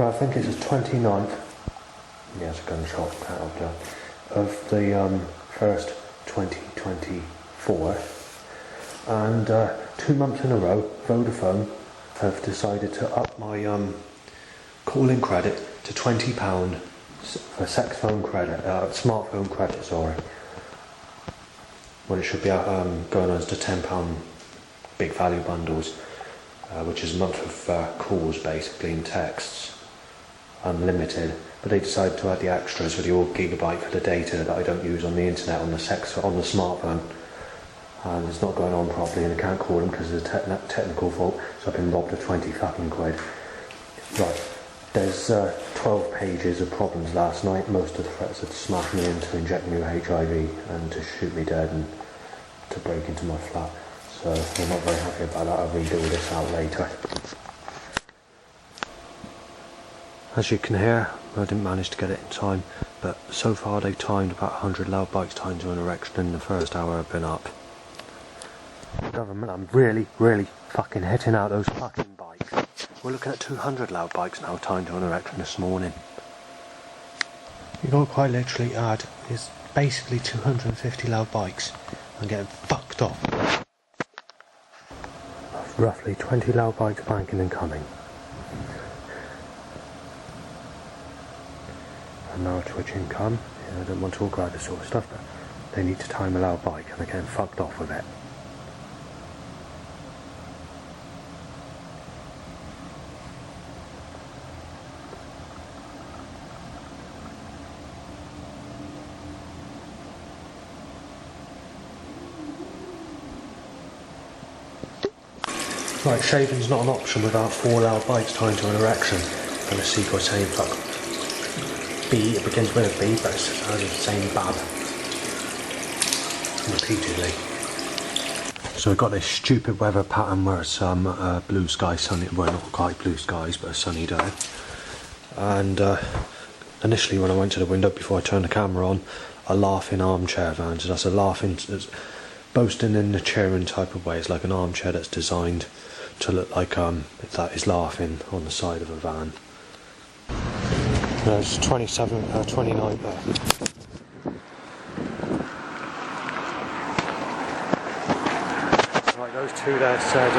Right, I think it's the 29th. Yeah, it's a gunshot, can't help that. Of the 1st 2024. And 2 months in a row, Vodafone have decided to up my calling credit to £20 for smartphone credit, sorry. When it should be going on to £10 big value bundles, which is a month of calls basically and texts, unlimited. But they decided to add the extras for the odd gigabyte for the data that I don't use on the internet on the smartphone. And it's not going on properly, and I can't call them because of the technical fault. So I've been robbed of 20 fucking quid. Right, there's 12 pages of problems last night. Most of the threats are to smash me in, to inject me with HIV, and to shoot me dead, and to break into my flat. So I'm not very happy about that. I'll read all this out later. As you can hear, I didn't manage to get it in time, but so far they've timed about 100 loud bikes timed to an erection in the first hour I've been up. Government, I'm really fucking hitting out those fucking bikes. We're looking at 200 loud bikes now timed to an erection this morning. You got quite literally add is basically 250 loud bikes. I'm getting fucked off. Roughly 20 loud bikes banking and coming. And now twitching come. I don't want to talk about this sort of stuff, but they need to time a loud bike and they're getting fucked off with it. Right, shaving's not an option without 4 loud bikes timed to an erection. And a secret saying fuck. B, it begins with a B, but it's the same bab. Repeatedly. So we've got this stupid weather pattern where it's blue sky, sunny, well not quite blue skies, but a sunny day. And initially when I went to the window before I turned the camera on, a laughing armchair van. So that's a laughing, it's boasting in the cheering type of way. It's like an armchair that's designed to look like that is laughing on the side of a van. There's 29 there. Right, those two there said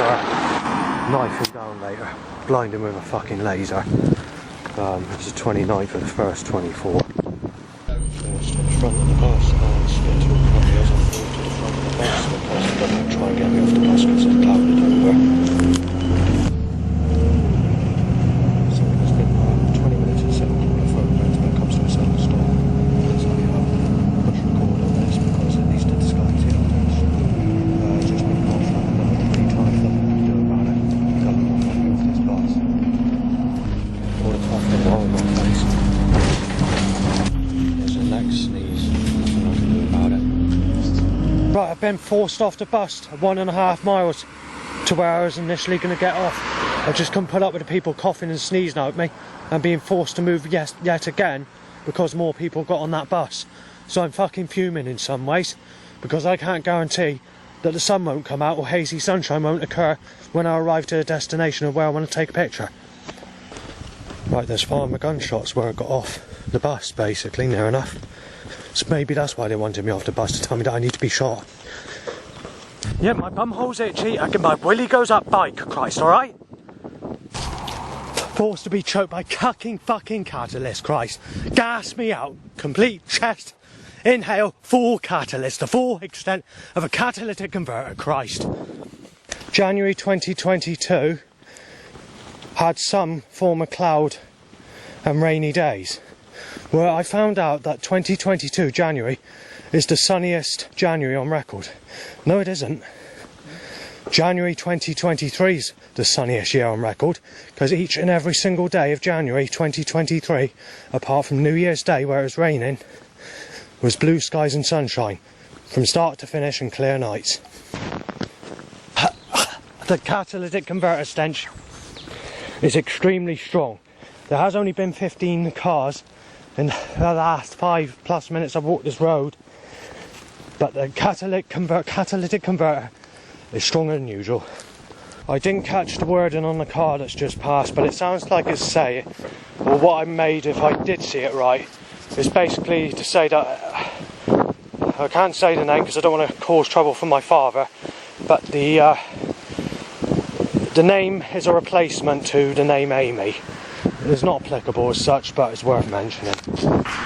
knife him down later, blind him with a fucking laser. It's the 29th of the 1st 24. Just in front of the bus and spit to a couple as I'm going to the front of the bus because they're going to try and get me off the bus because it's clouded over. So there's been 20 minutes of sitting on the phone when it comes to a sudden stop. So I push record on this because at least it's got the it's just been gone for another 3 times nothing to do about it. Tell them off me off this bus. All the fucking wall in my face. There's a neck sneeze. Nothing I can do about it. Right, I've been forced off the bus 1.5 miles to where I was initially going to get off. I just couldn't put up with the people coughing and sneezing at me and being forced to move yet again because more people got on that bus. So I'm fucking fuming in some ways because I can't guarantee that the sun won't come out or hazy sunshine won't occur when I arrive to a destination of where I want to take a picture. Right, there's 5 my gunshots where I got off the bus, basically, near enough. So maybe that's why they wanted me off the bus, to tell me that I need to be shot. Yeah, my bumhole's itchy, my willy goes up bike, Christ, alright? Forced to be choked by fucking catalyst, Christ. Gas me out, complete chest, inhale, full catalyst, the full extent of a catalytic converter, Christ. January 2022 had some form of cloud and rainy days. Well, I found out that 2022 January is the sunniest January on record. No, it isn't. January 2023 is the sunniest year on record, because each and every single day of January 2023, apart from New Year's Day where it was raining, was blue skies and sunshine, from start to finish and clear nights. The catalytic converter stench is extremely strong. There has only been 15 cars in the last 5+ minutes I've walked this road, but the catalytic converter is stronger than usual. I didn't catch the wording on the car that's just passed, but it sounds like it's saying, or what I made if I did see it right, is basically to say that, I can't say the name because I don't want to cause trouble for my father, but the name is a replacement to the name Amy. It's not applicable as such, but it's worth mentioning.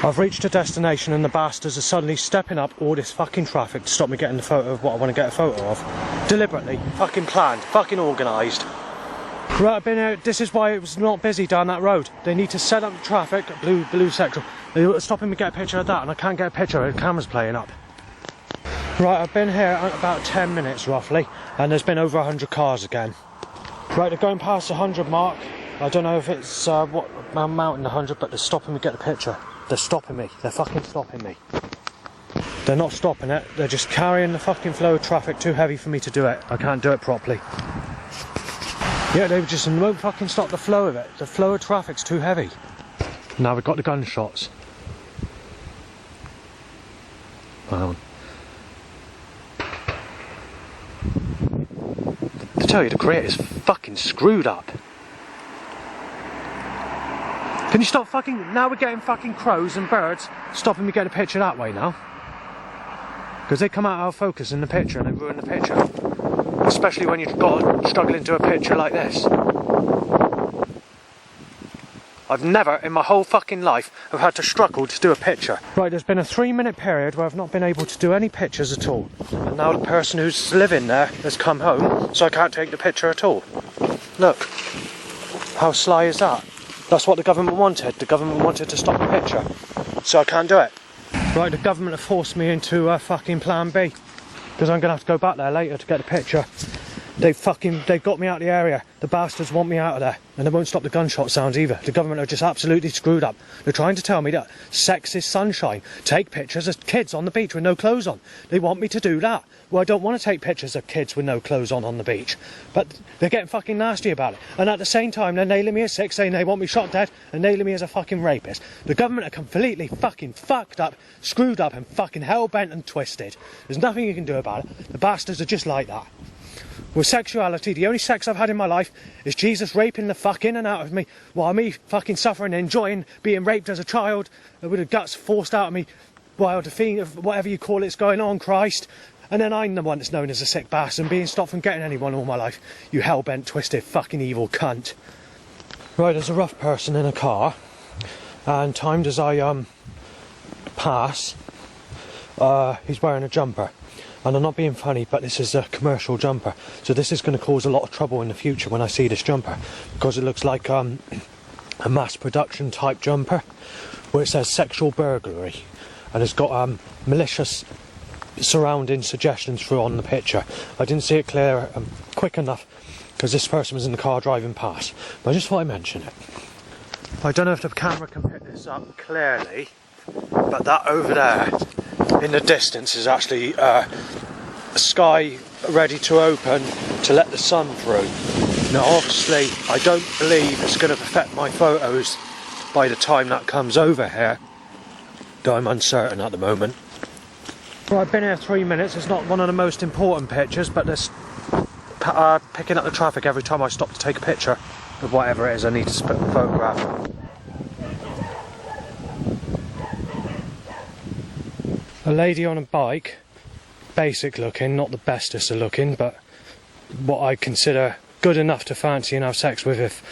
I've reached a destination and the bastards are suddenly stepping up all this fucking traffic to stop me getting the photo of what I want to get a photo of. Deliberately, fucking planned, fucking organised. Right, I've been here, this is why it was not busy down that road. They need to set up the traffic, blue sector. They're stopping me to get a picture of that and I can't get a picture, the camera's playing up. Right, I've been here about 10 minutes roughly, and there's been over 100 cars again. Right, they're going past the 100 mark. I don't know if it's what mountain 100, but they're stopping me to get the picture. They're stopping me. They're fucking stopping me. They're not stopping it. They're just carrying the fucking flow of traffic too heavy for me to do it. I can't do it properly. Yeah, they just won't fucking stop the flow of it. The flow of traffic's too heavy. Now we've got the gunshots. Hang on. To tell you, the creator's fucking screwed up. Can you stop fucking... Now we're getting fucking crows and birds stopping me getting a picture that way now. Because they come out of focus in the picture and they ruin the picture. Especially when you've got struggling to do a picture like this. I've never in my whole fucking life have had to struggle to do a picture. Right, there's been a 3-minute period where I've not been able to do any pictures at all. And now the person who's living there has come home, so I can't take the picture at all. Look. How sly is that? That's what the government wanted. The government wanted to stop the picture. So I can't do it. Right, the government have forced me into fucking plan B. Because I'm going to have to go back there later to get the picture. They've got me out of the area. The bastards want me out of there. And they won't stop the gunshot sounds either. The government are just absolutely screwed up. They're trying to tell me that sex is sunshine. Take pictures of kids on the beach with no clothes on. They want me to do that. Well, I don't want to take pictures of kids with no clothes on the beach. But they're getting fucking nasty about it. And at the same time, they're nailing me as sick, saying they want me shot dead, and nailing me as a fucking rapist. The government are completely fucking fucked up, screwed up, and fucking hell-bent and twisted. There's nothing you can do about it. The bastards are just like that. With sexuality, the only sex I've had in my life is Jesus raping the fuck in and out of me, while me fucking suffering and enjoying being raped as a child, with the guts forced out of me while the thing of whatever you call it's going on, Christ. And then I'm the one that's known as a sick bastard and being stopped from getting anyone all my life. You hell-bent, twisted, fucking evil cunt. Right, there's a rough person in a car, and timed as I pass, he's wearing a jumper. And I'm not being funny, but this is a commercial jumper. So this is going to cause a lot of trouble in the future when I see this jumper. Because it looks like a mass production type jumper. Where it says sexual burglary. And it's got malicious surrounding suggestions through on the picture. I didn't see it clear quick enough. Because this person was in the car driving past. But I just thought I'd mention it. I don't know if the camera can pick this up clearly. But that over there in the distance is actually a sky ready to open to let the sun through. Now obviously I don't believe it's going to affect my photos by the time that comes over here, though I'm uncertain at the moment. Well, I've been here 3 minutes. It's not one of the most important pictures, but there's picking up the traffic every time I stop to take a picture of whatever it is I need to photograph. A lady on a bike, basic looking, not the bestest of looking, but what I consider good enough to fancy and have sex with if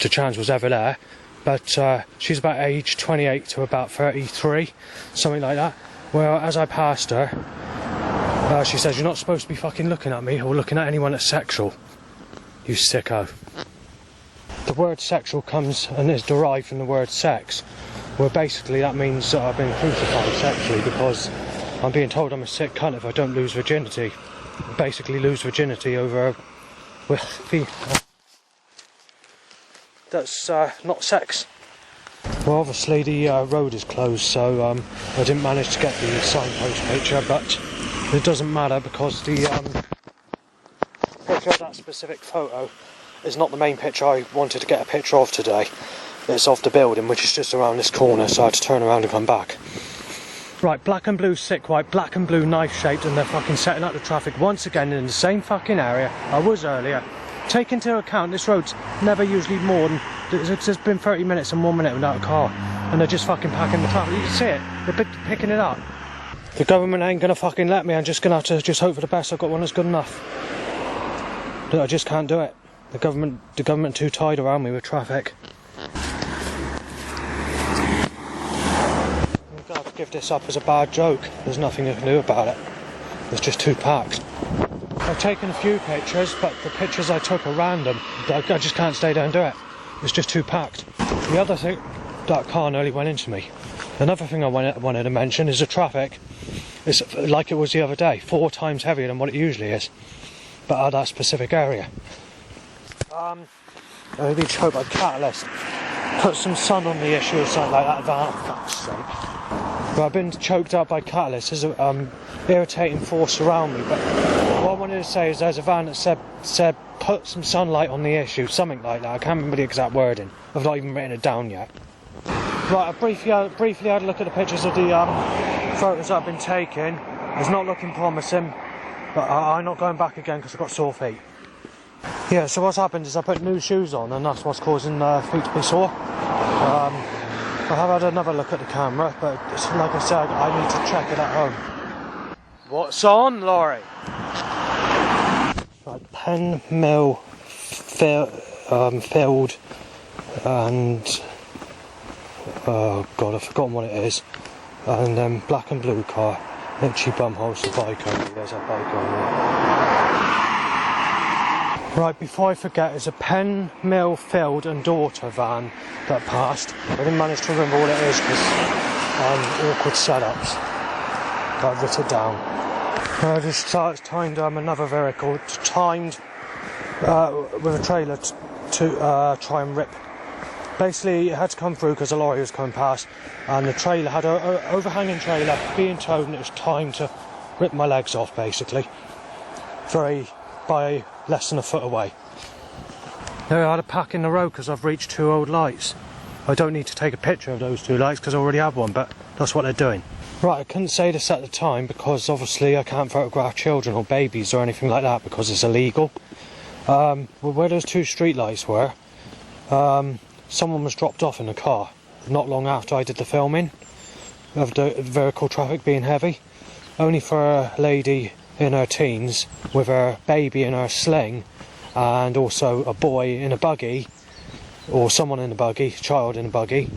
the chance was ever there. But she's about age 28 to about 33, something like that. Well, as I passed her, she says, "You're not supposed to be fucking looking at me or looking at anyone that's sexual. You sicko." The word sexual comes and is derived from the word sex. Well, basically that means I've been crucified sexually because I'm being told I'm a sick cunt if I don't lose virginity. Basically lose virginity over with female. That's not sex. Well, obviously the road is closed, so I didn't manage to get the signpost picture, but it doesn't matter because the picture of that specific photo is not the main picture I wanted to get a picture of today. It's of the building, which is just around this corner, so I had to turn around and come back. Right, black and blue sick white, black and blue knife shaped, and they're fucking setting up the traffic once again in the same fucking area I was earlier, take into account this road's never usually more than, it's been 30 minutes and 1 minute without a car, and they're just fucking packing the traffic. You can see it, they're picking it up. The government ain't gonna fucking let me. I'm just gonna have to just hope for the best. I've got one that's good enough. I just can't do it. The government too tied around me with traffic. I'm gonna have to give this up as a bad joke. There's nothing I can do about it. It's just too packed. I've taken a few pictures, but the pictures I took are random. I just can't stay there and do it. It's just too packed. The other thing, that car nearly went into me. Another thing I wanted to mention is the traffic. It's like it was the other day, 4 times heavier than what it usually is, but at that specific area. I need to hope my catalyst put some sun on the issue or something like that. Oh, fuck's sake. But I've been choked up by catalyst. There's an irritating force around me. But what I wanted to say is there's a van that said put some sunlight on the issue, something like that. I can't remember the exact wording. I've not even written it down yet. Right, I briefly had a look at the pictures of the photos I've been taking. It's not looking promising, but I'm not going back again because I've got sore feet. Yeah, so what's happened is I put new shoes on, and that's what's causing feet to be sore. I have had another look at the camera, but like I said, I need to check it at home. What's on, Laurie? Right, pen, mill, filled, and oh god, I've forgotten what it is. And then black and blue car, itchy bumholes, the bike only. There's a bike only. Right, before I forget, there's a pen, mill, filled and daughter van that passed. I didn't manage to remember what it is because awkward setups. But I've written it down. I just timed another vehicle, timed with a trailer to try and rip. Basically, it had to come through because a lorry was coming past, and the trailer had an overhanging trailer being towed, and it was timed to rip my legs off, basically. By less than a foot away. Now I had to pack in the road because I've reached 2 old lights. I don't need to take a picture of those 2 lights because I already have one, but that's what they're doing. Right, I couldn't say this at the time because obviously I can't photograph children or babies or anything like that because it's illegal. Well, where those 2 street lights were, someone was dropped off in a car not long after I did the filming of the vehicle traffic being heavy, only for a lady in her teens with her baby in her sling, and also a boy in a buggy, or someone in a buggy, child in a buggy,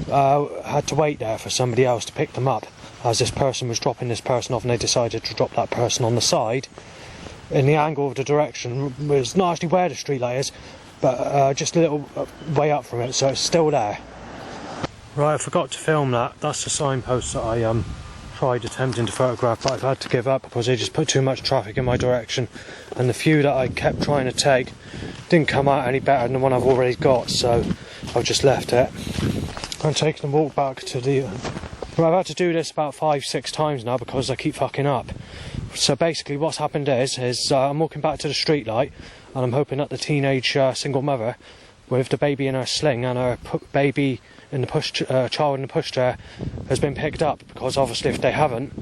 had to wait there for somebody else to pick them up as this person was dropping this person off, and they decided to drop that person on the side in the angle of the direction. Was not actually where the street light is, but just a little way up from it, so it's still there. Right, I forgot to film that. That's the signpost that I tried attempting to photograph, but I've had to give up because they just put too much traffic in my direction, and the few that I kept trying to take didn't come out any better than the one I've already got, so I've just left it. I'm taking a walk back to the... Well, I've had to do this about 5-6 times now because I keep fucking up. So basically what's happened is I'm walking back to the street light, and I'm hoping that the teenage single mother with the baby in her sling and her baby in the child in the pushchair has been picked up, because obviously if they haven't,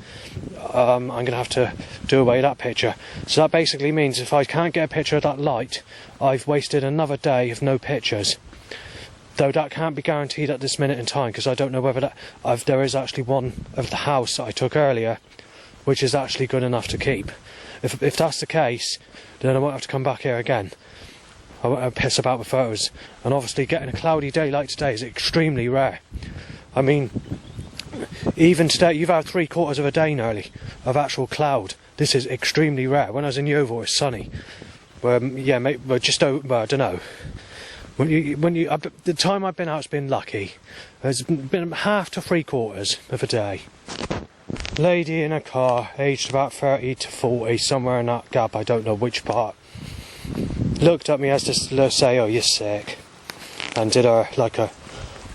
I'm going to have to do away with that picture. So that basically means if I can't get a picture of that light, I've wasted another day of no pictures. Though that can't be guaranteed at this minute in time, because I don't know whether there is actually one of the house that I took earlier which is actually good enough to keep. If that's the case, then I won't have to come back here again. I won't piss about with photos. And obviously getting a cloudy day like today is extremely rare. I mean, even today, you've had 3/4 of a day nearly of actual cloud. This is extremely rare. When I was in Yeovil, it was sunny. Yeah, mate, I don't know. The time I've been out, it's been lucky. It's been 1/2 to 3/4 of a day. Lady in a car, aged about 30 to 40, somewhere in that gap, I don't know which part, looked at me as to say, "Oh, you're sick," and did her like a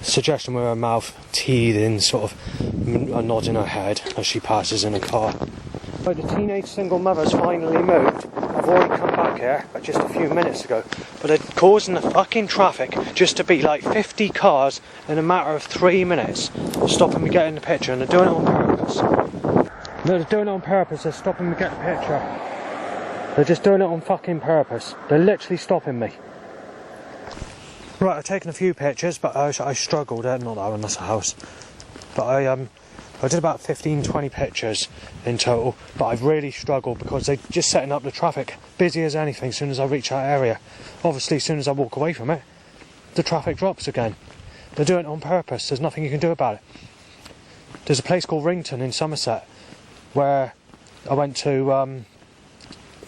suggestion with her mouth, teething, sort of nodding her head as she passes in a car. But the teenage single mother's finally moved. I've already come back here just a few minutes ago, but they're causing the fucking traffic just to be like 50 cars in a matter of 3 minutes, stopping me getting the picture, and they're doing it on purpose. No, they're doing it on purpose, they're stopping me getting the picture. They're just doing it on fucking purpose. They're literally stopping me. Right, I've taken a few pictures, but I struggled. Not that one, that's a house. But I did about 15, 20 pictures in total, but I've really struggled because they're just setting up the traffic. Busy as anything as soon as I reach that area. Obviously, as soon as I walk away from it, the traffic drops again. They're doing it on purpose. There's nothing you can do about it. There's a place called Rington in Somerset where I went to,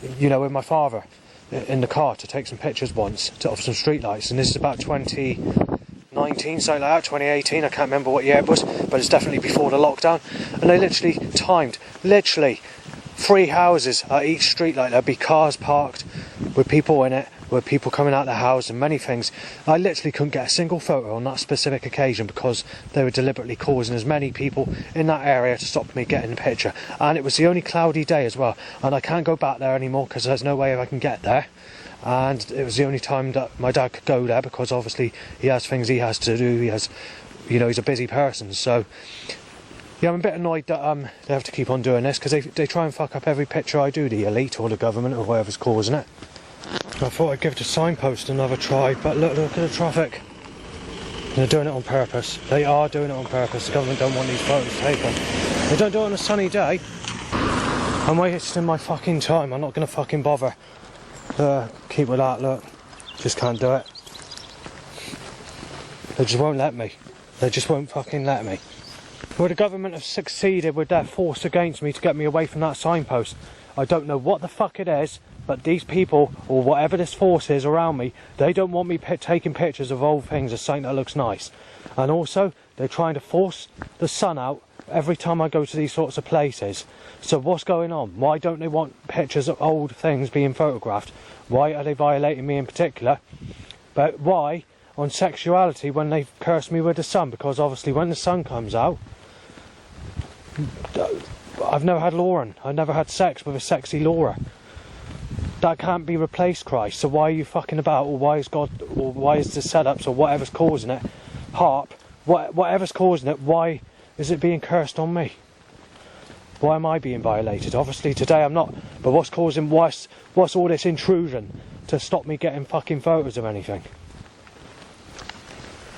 with my father in the car to take some pictures once of some streetlights, and this is about 2019, something like that, 2018, I can't remember what year it was, but it's definitely before the lockdown. And they literally timed, 3 houses at each streetlight. There'd be cars parked with people in it, with people coming out of the house and many things. I literally couldn't get a single photo on that specific occasion because they were deliberately causing as many people in that area to stop me getting a picture. And it was the only cloudy day as well, and I can't go back there anymore because there's no way I can get there. And it was the only time that my dad could go there because obviously he has things he has to do. He has, he's a busy person. So yeah, I'm a bit annoyed that they have to keep on doing this because they try and fuck up every picture I do, the elite or the government or whoever's causing it. I thought I'd give the signpost another try, but look at the traffic. They're doing it on purpose. They are doing it on purpose. The government don't want these photos taken. They don't do it on a sunny day. I'm wasting my fucking time. I'm not going to fucking bother. Keep with that, look. Just can't do it. They just won't let me. They just won't fucking let me. Well, the government have succeeded with their force against me to get me away from that signpost. I don't know what the fuck it is, but these people, or whatever this force is around me, they don't want me taking pictures of old things as something that looks nice. And also, they're trying to force the sun out every time I go to these sorts of places. So what's going on? Why don't they want pictures of old things being photographed? Why are they violating me in particular? But why on sexuality when they curse me with the sun? Because obviously when the sun comes out, I've never had Lauren. I've never had sex with a sexy Laura. That can't be replaced, Christ. So why are you fucking about? Or why is God? Or why is the setups or whatever's causing it? Harp. Whatever's causing it. Why is it being cursed on me? Why am I being violated? Obviously today I'm not. But what's causing? What's all this intrusion to stop me getting fucking photos of anything?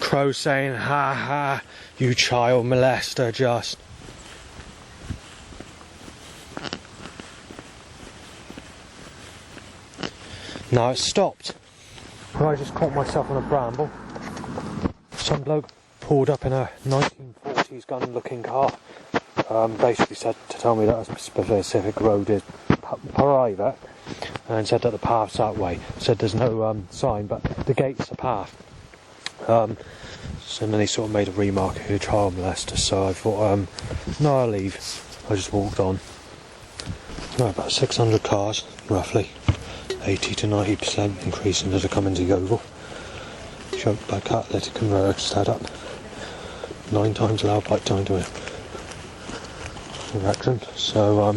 Crow saying, "Ha ha, you child molester, just." Now it's stopped. I just caught myself on a bramble. Some bloke pulled up in a 1940s gun looking car. Basically said to tell me that a specific road is private and said that the path's that way. Said there's no sign, but the gate's a path. So then he sort of made a remark, "You child molester," so I thought, no, I'll leave. I just walked on. About 600 cars, roughly. 80 to 90% increasing as I come into Yeovil. Choked by catalytic converter setup. 9 times allowed bike time to erection. So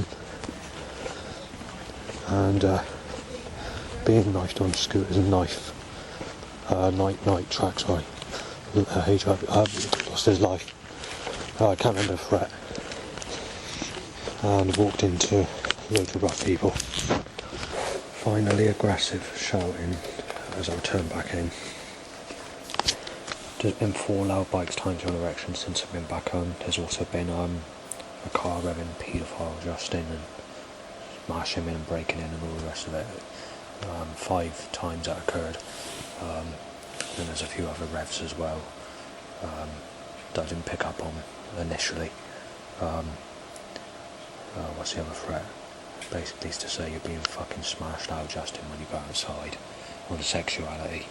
being knifed on scooters and night track, sorry. Lost his life. I can't remember the threat. And walked into loads of rough people. Finally aggressive shouting as I turn back in. There's been 4 loud bikes timed to an erection since I've been back home. There's also been a car revving paedophile Justin and smashing him in and breaking in and all the rest of it. 5 times that occurred. And there's a few other revs as well that I didn't pick up on initially. What's the other threat? Basically it's to say you're being fucking smashed out, Justin, when you go outside, on the sexuality.